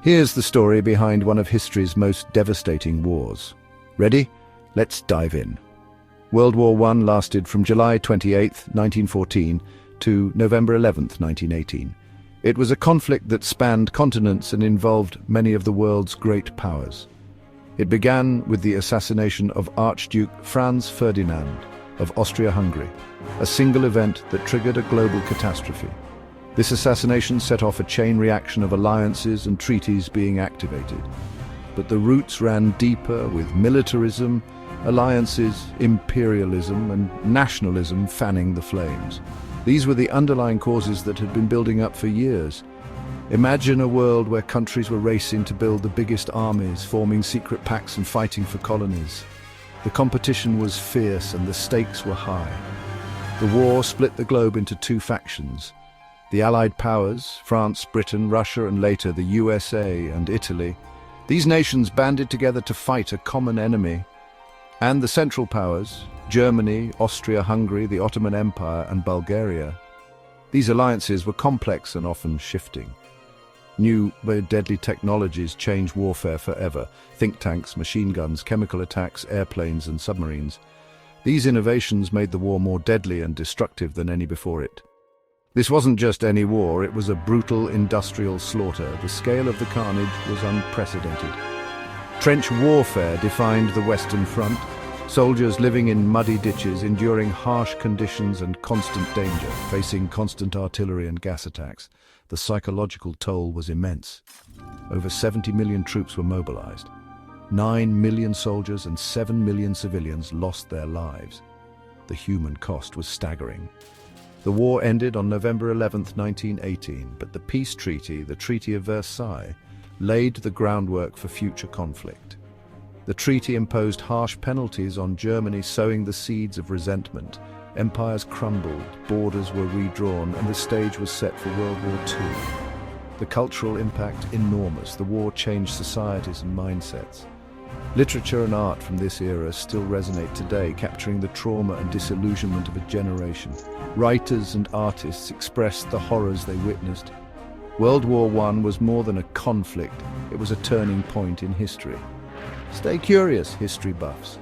Here's the story behind one of history's most devastating wars. Ready? Let's dive in. World War I lasted from July 28, 1914 to November 11, 1918. It was a conflict that spanned continents and involved many of the world's great powers. It began with the assassination of Archduke Franz Ferdinand of Austria-Hungary, a single event that triggered a global catastrophe. This assassination set off a chain reaction of alliances and treaties being activated. But the roots ran deeper, with militarism, alliances, imperialism, and nationalism fanning the flames. These were the underlying causes that had been building up for years. Imagine a world where countries were racing to build the biggest armies, forming secret pacts and fighting for colonies. The competition was fierce and the stakes were high. The war split the globe into two factions. The Allied powers, France, Britain, Russia, and later the USA and Italy. These nations banded together to fight a common enemy. And the Central Powers, Germany, Austria-Hungary, the Ottoman Empire, and Bulgaria. These alliances were complex and often shifting. New but deadly technologies changed warfare forever. Think tanks, machine guns, chemical attacks, airplanes, and submarines. These innovations made the war more deadly and destructive than any before it. This wasn't just any war, it was a brutal industrial slaughter. The scale of the carnage was unprecedented. Trench warfare defined the Western Front. Soldiers living in muddy ditches, enduring harsh conditions and constant danger, facing constant artillery and gas attacks. The psychological toll was immense. Over 70 million troops were mobilized. 9 million soldiers and 7 million civilians lost their lives. The human cost was staggering. The war ended on November 11, 1918, but the peace treaty, the Treaty of Versailles, laid the groundwork for future conflict. The treaty imposed harsh penalties on Germany, sowing the seeds of resentment. Empires crumbled, borders were redrawn, and the stage was set for World War II. The cultural impact enormous. The war changed societies and mindsets. Literature and art from this era still resonate today, capturing the trauma and disillusionment of a generation. Writers and artists expressed the horrors they witnessed. World War I was more than a conflict, it was a turning point in history. Stay curious, history buffs.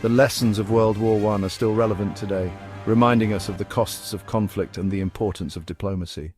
The lessons of World War I are still relevant today, reminding us of the costs of conflict and the importance of diplomacy.